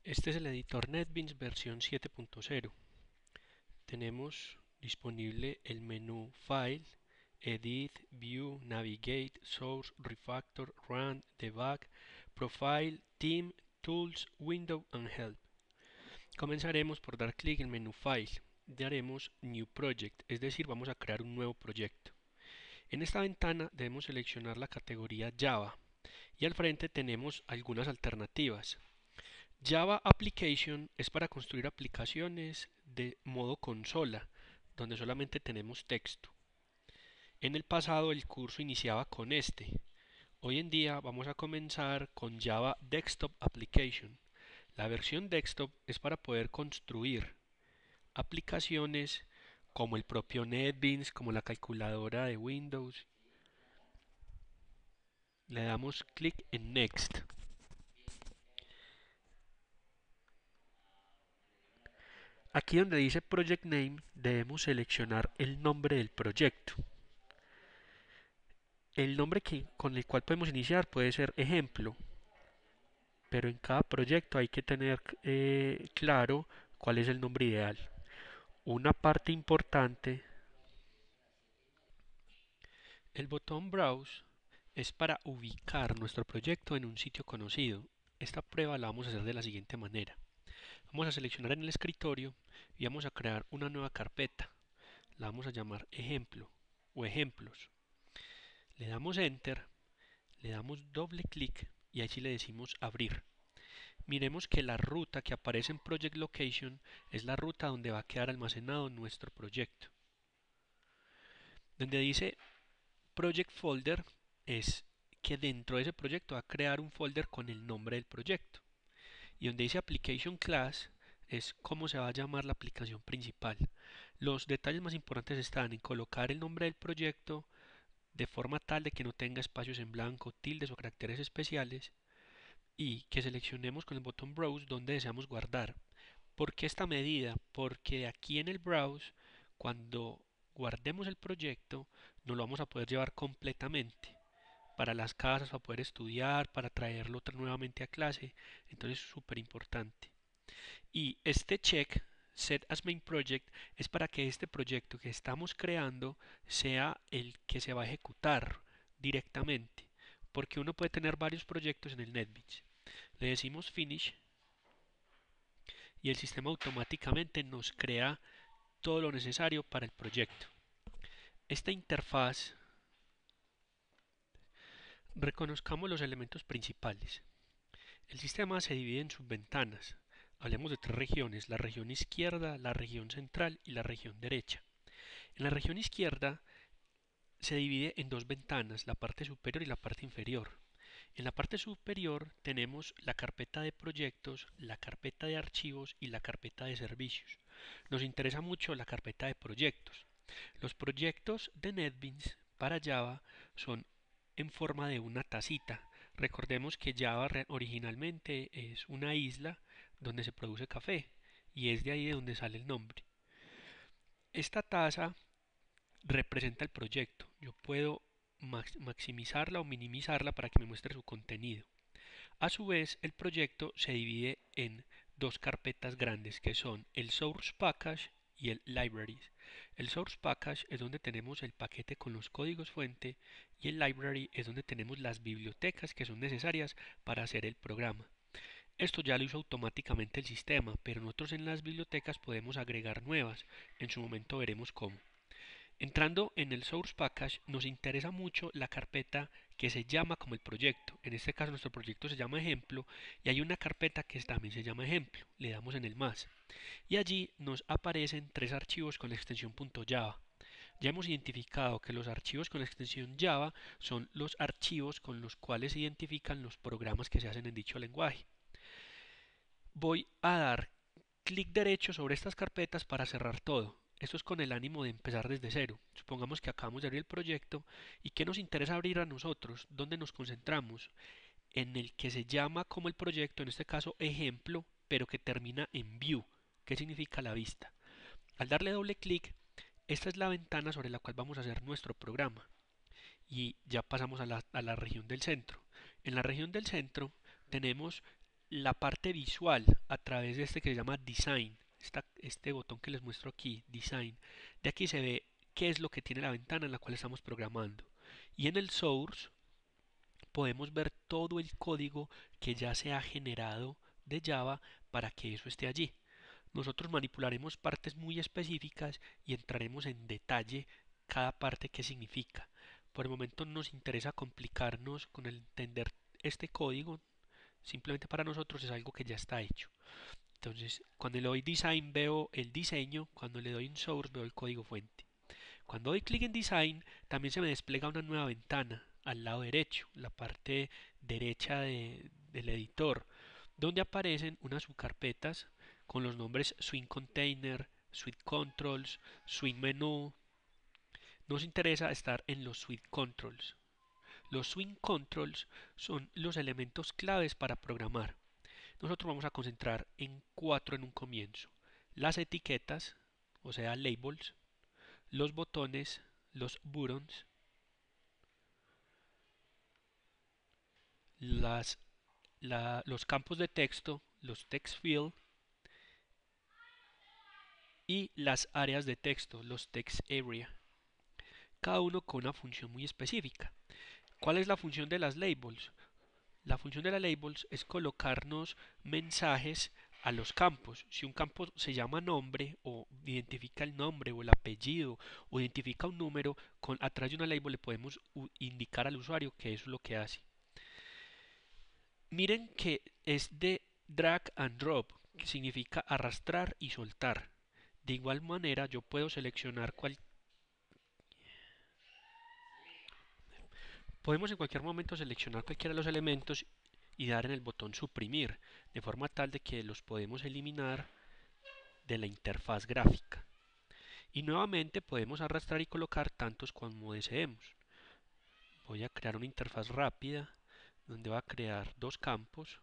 Este es el editor NetBeans versión 7.0. Tenemos disponible el menú File, Edit, View, Navigate, Source, Refactor, Run, Debug, Profile, Team, Tools, Window and Help. Comenzaremos por dar clic en el menú File. Daremos New Project, es decir, vamos a crear un nuevo proyecto. En esta ventana debemos seleccionar la categoría Java y al frente tenemos algunas alternativas. Java Application es para construir aplicaciones de modo consola, donde solamente tenemos texto. En el pasado el curso iniciaba con este. Hoy en día vamos a comenzar con Java Desktop Application. La versión desktop es para poder construir aplicaciones como el propio NetBeans, como la calculadora de Windows. Le damos clic en Next. Aquí donde dice Project Name debemos seleccionar el nombre del proyecto. El nombre con el cual podemos iniciar puede ser ejemplo, pero en cada proyecto hay que tener claro cuál es el nombre ideal. Una parte importante, el botón Browse es para ubicar nuestro proyecto en un sitio conocido. Esta prueba la vamos a hacer de la siguiente manera. Vamos a seleccionar en el escritorio y vamos a crear una nueva carpeta. La vamos a llamar ejemplo o ejemplos. Le damos Enter, le damos doble clic y allí le decimos abrir. Miremos que la ruta que aparece en Project Location es la ruta donde va a quedar almacenado nuestro proyecto. Donde dice Project Folder es que dentro de ese proyecto va a crear un folder con el nombre del proyecto. Y donde dice Application Class es cómo se va a llamar la aplicación principal. Los detalles más importantes están en colocar el nombre del proyecto de forma tal de que no tenga espacios en blanco, tildes o caracteres especiales y que seleccionemos con el botón Browse donde deseamos guardar. ¿Por qué esta medida? Porque aquí en el Browse, cuando guardemos el proyecto, no lo vamos a poder llevar completamente para las casas, para poder estudiar, para traerlo nuevamente a clase. Entonces es súper importante. Y este check, Set as Main Project, es para que este proyecto que estamos creando sea el que se va a ejecutar directamente. Porque uno puede tener varios proyectos en el NetBeans. Le decimos Finish y el sistema automáticamente nos crea todo lo necesario para el proyecto. Esta interfaz, reconozcamos los elementos principales. El sistema se divide en subventanas. Hablemos de tres regiones, la región izquierda, la región central y la región derecha. En la región izquierda se divide en dos ventanas, la parte superior y la parte inferior. En la parte superior tenemos la carpeta de proyectos, la carpeta de archivos y la carpeta de servicios. Nos interesa mucho la carpeta de proyectos. Los proyectos de NetBeans para Java son en forma de una tacita. Recordemos que Java originalmente es una isla donde se produce café y es de ahí de donde sale el nombre. Esta taza representa el proyecto. Yo puedo maximizarla o minimizarla para que me muestre su contenido. A su vez, el proyecto se divide en dos carpetas grandes que son el Source Package y el Libraries. El Source Package es donde tenemos el paquete con los códigos fuente y el Library es donde tenemos las bibliotecas que son necesarias para hacer el programa. Esto ya lo hizo automáticamente el sistema, pero nosotros en las bibliotecas podemos agregar nuevas. En su momento veremos cómo. Entrando en el Source Package nos interesa mucho la carpeta que se llama como el proyecto. En este caso nuestro proyecto se llama ejemplo y hay una carpeta que también se llama ejemplo. Le damos en el más y allí nos aparecen tres archivos con la extensión .java. Ya hemos identificado que los archivos con la extensión Java son los archivos con los cuales se identifican los programas que se hacen en dicho lenguaje. Voy a dar clic derecho sobre estas carpetas para cerrar todo. Esto es con el ánimo de empezar desde cero. Supongamos que acabamos de abrir el proyecto y ¿qué nos interesa abrir a nosotros? ¿Dónde nos concentramos? En el que se llama como el proyecto, en este caso ejemplo, pero que termina en view. ¿Qué significa la vista? Al darle doble clic, esta es la ventana sobre la cual vamos a hacer nuestro programa. Y ya pasamos a la región del centro. En la región del centro tenemos la parte visual a través de este que se llama Design, este botón que les muestro aquí, Design. De aquí se ve qué es lo que tiene la ventana en la cual estamos programando. Y en el Source podemos ver todo el código que ya se ha generado de Java para que eso esté allí. Nosotros manipularemos partes muy específicas y entraremos en detalle cada parte que significa. Por el momento no nos interesa complicarnos con el entender este código, simplemente para nosotros es algo que ya está hecho. Entonces, cuando le doy Design veo el diseño, cuando le doy en Source veo el código fuente. Cuando doy clic en Design, también se me despliega una nueva ventana al lado derecho, la parte derecha del editor, donde aparecen unas subcarpetas con los nombres Swing Container, Suite Controls, Swing Menu. Nos interesa estar en los Suite Controls. Los Swing Controls son los elementos claves para programar. Nosotros vamos a concentrar en cuatro en un comienzo. Las etiquetas, o sea, labels, los botones, los buttons, los campos de texto, los text field y las áreas de texto, los text area. Cada uno con una función muy específica. ¿Cuál es la función de las labels? La función de las labels es colocarnos mensajes a los campos. Si un campo se llama nombre o identifica el nombre o el apellido o identifica un número, a través de una label le podemos indicar al usuario que eso es lo que hace. Miren que es de drag and drop, que significa arrastrar y soltar. De igual manera yo puedo seleccionar podemos en cualquier momento seleccionar cualquiera de los elementos y dar en el botón suprimir, de forma tal de que los podemos eliminar de la interfaz gráfica. Y nuevamente podemos arrastrar y colocar tantos como deseemos. Voy a crear una interfaz rápida donde va a crear dos campos.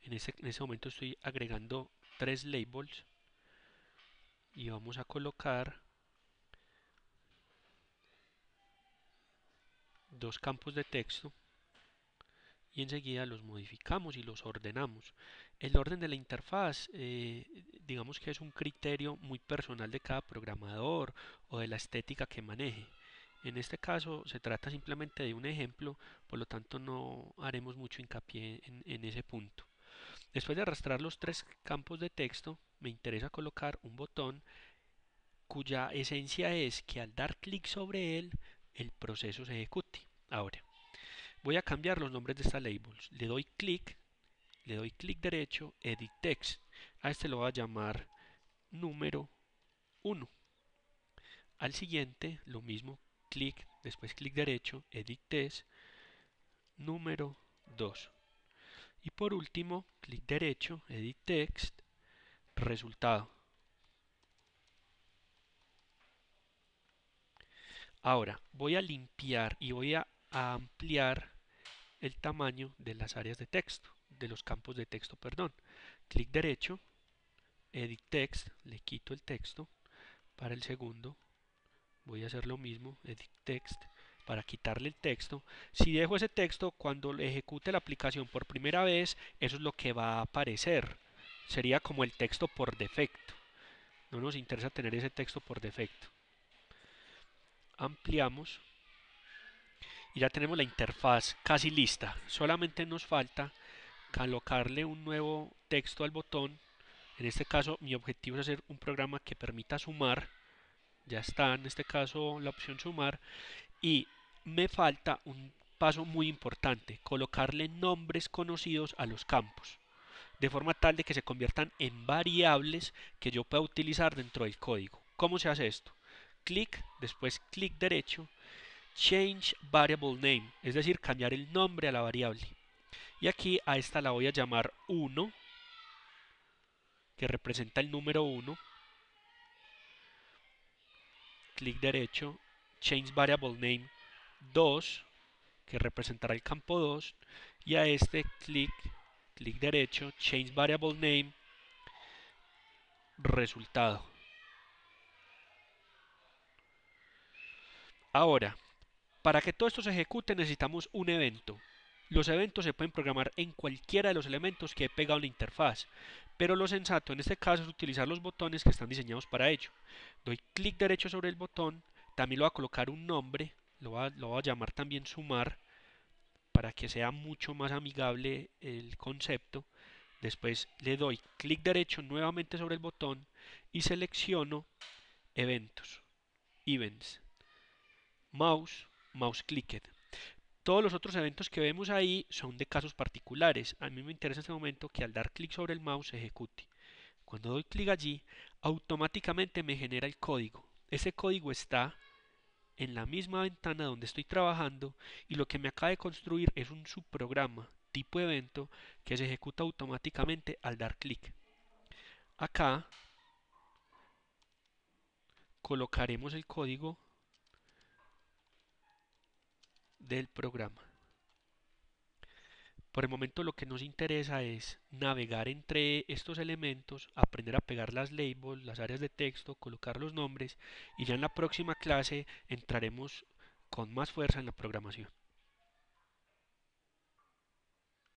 En ese momento estoy agregando tres labels y vamos a colocar dos campos de texto y enseguida los modificamos y los ordenamos. El orden de la interfaz, digamos que es un criterio muy personal de cada programador o de la estética que maneje. En este caso se trata simplemente de un ejemplo, por lo tanto no haremos mucho hincapié en ese punto. Después de arrastrar los tres campos de texto, me interesa colocar un botón cuya esencia es que al dar clic sobre él, el proceso se ejecute. Ahora, voy a cambiar los nombres de estas labels. Le doy clic derecho, Edit Text. A este lo voy a llamar número 1. Al siguiente, lo mismo, después clic derecho, Edit Text, número 2. Y por último, clic derecho, Edit Text, resultado. Ahora voy a limpiar y voy a ampliar el tamaño de las áreas de texto, de los campos de texto, perdón. Clic derecho, Edit Text, le quito el texto. Para el segundo voy a hacer lo mismo, Edit Text, para quitarle el texto. Si dejo ese texto, cuando ejecute la aplicación por primera vez, eso es lo que va a aparecer. Sería como el texto por defecto. No nos interesa tener ese texto por defecto. Ampliamos y ya tenemos la interfaz casi lista. Solamente nos falta colocarle un nuevo texto al botón. En este caso mi objetivo es hacer un programa que permita sumar. Ya está en este caso la opción sumar. Y me falta un paso muy importante, colocarle nombres conocidos a los campos, de forma tal de que se conviertan en variables que yo pueda utilizar dentro del código. ¿Cómo se hace esto? Clic, después clic derecho, Change Variable Name, es decir, cambiar el nombre a la variable. Y aquí a esta la voy a llamar 1, que representa el número 1. Clic derecho, Change Variable Name 2, que representará el campo 2. Y a este clic derecho, Change Variable Name resultado. Ahora, para que todo esto se ejecute necesitamos un evento. Los eventos se pueden programar en cualquiera de los elementos que he pegado en la interfaz, pero lo sensato en este caso es utilizar los botones que están diseñados para ello. Doy clic derecho sobre el botón, también le voy a colocar un nombre, lo voy a llamar también sumar para que sea mucho más amigable el concepto. Después le doy clic derecho nuevamente sobre el botón y selecciono eventos, events, mouse clicked. Todos los otros eventos que vemos ahí son de casos particulares. A mí me interesa en este momento que al dar clic sobre el mouse se ejecute. Cuando doy clic allí, automáticamente me genera el código. Ese código está en la misma ventana donde estoy trabajando y lo que me acaba de construir es un subprograma tipo evento que se ejecuta automáticamente al dar clic. Acá colocaremos el código del programa. Por el momento lo que nos interesa es navegar entre estos elementos, aprender a pegar las labels, las áreas de texto, colocar los nombres y ya en la próxima clase entraremos con más fuerza en la programación.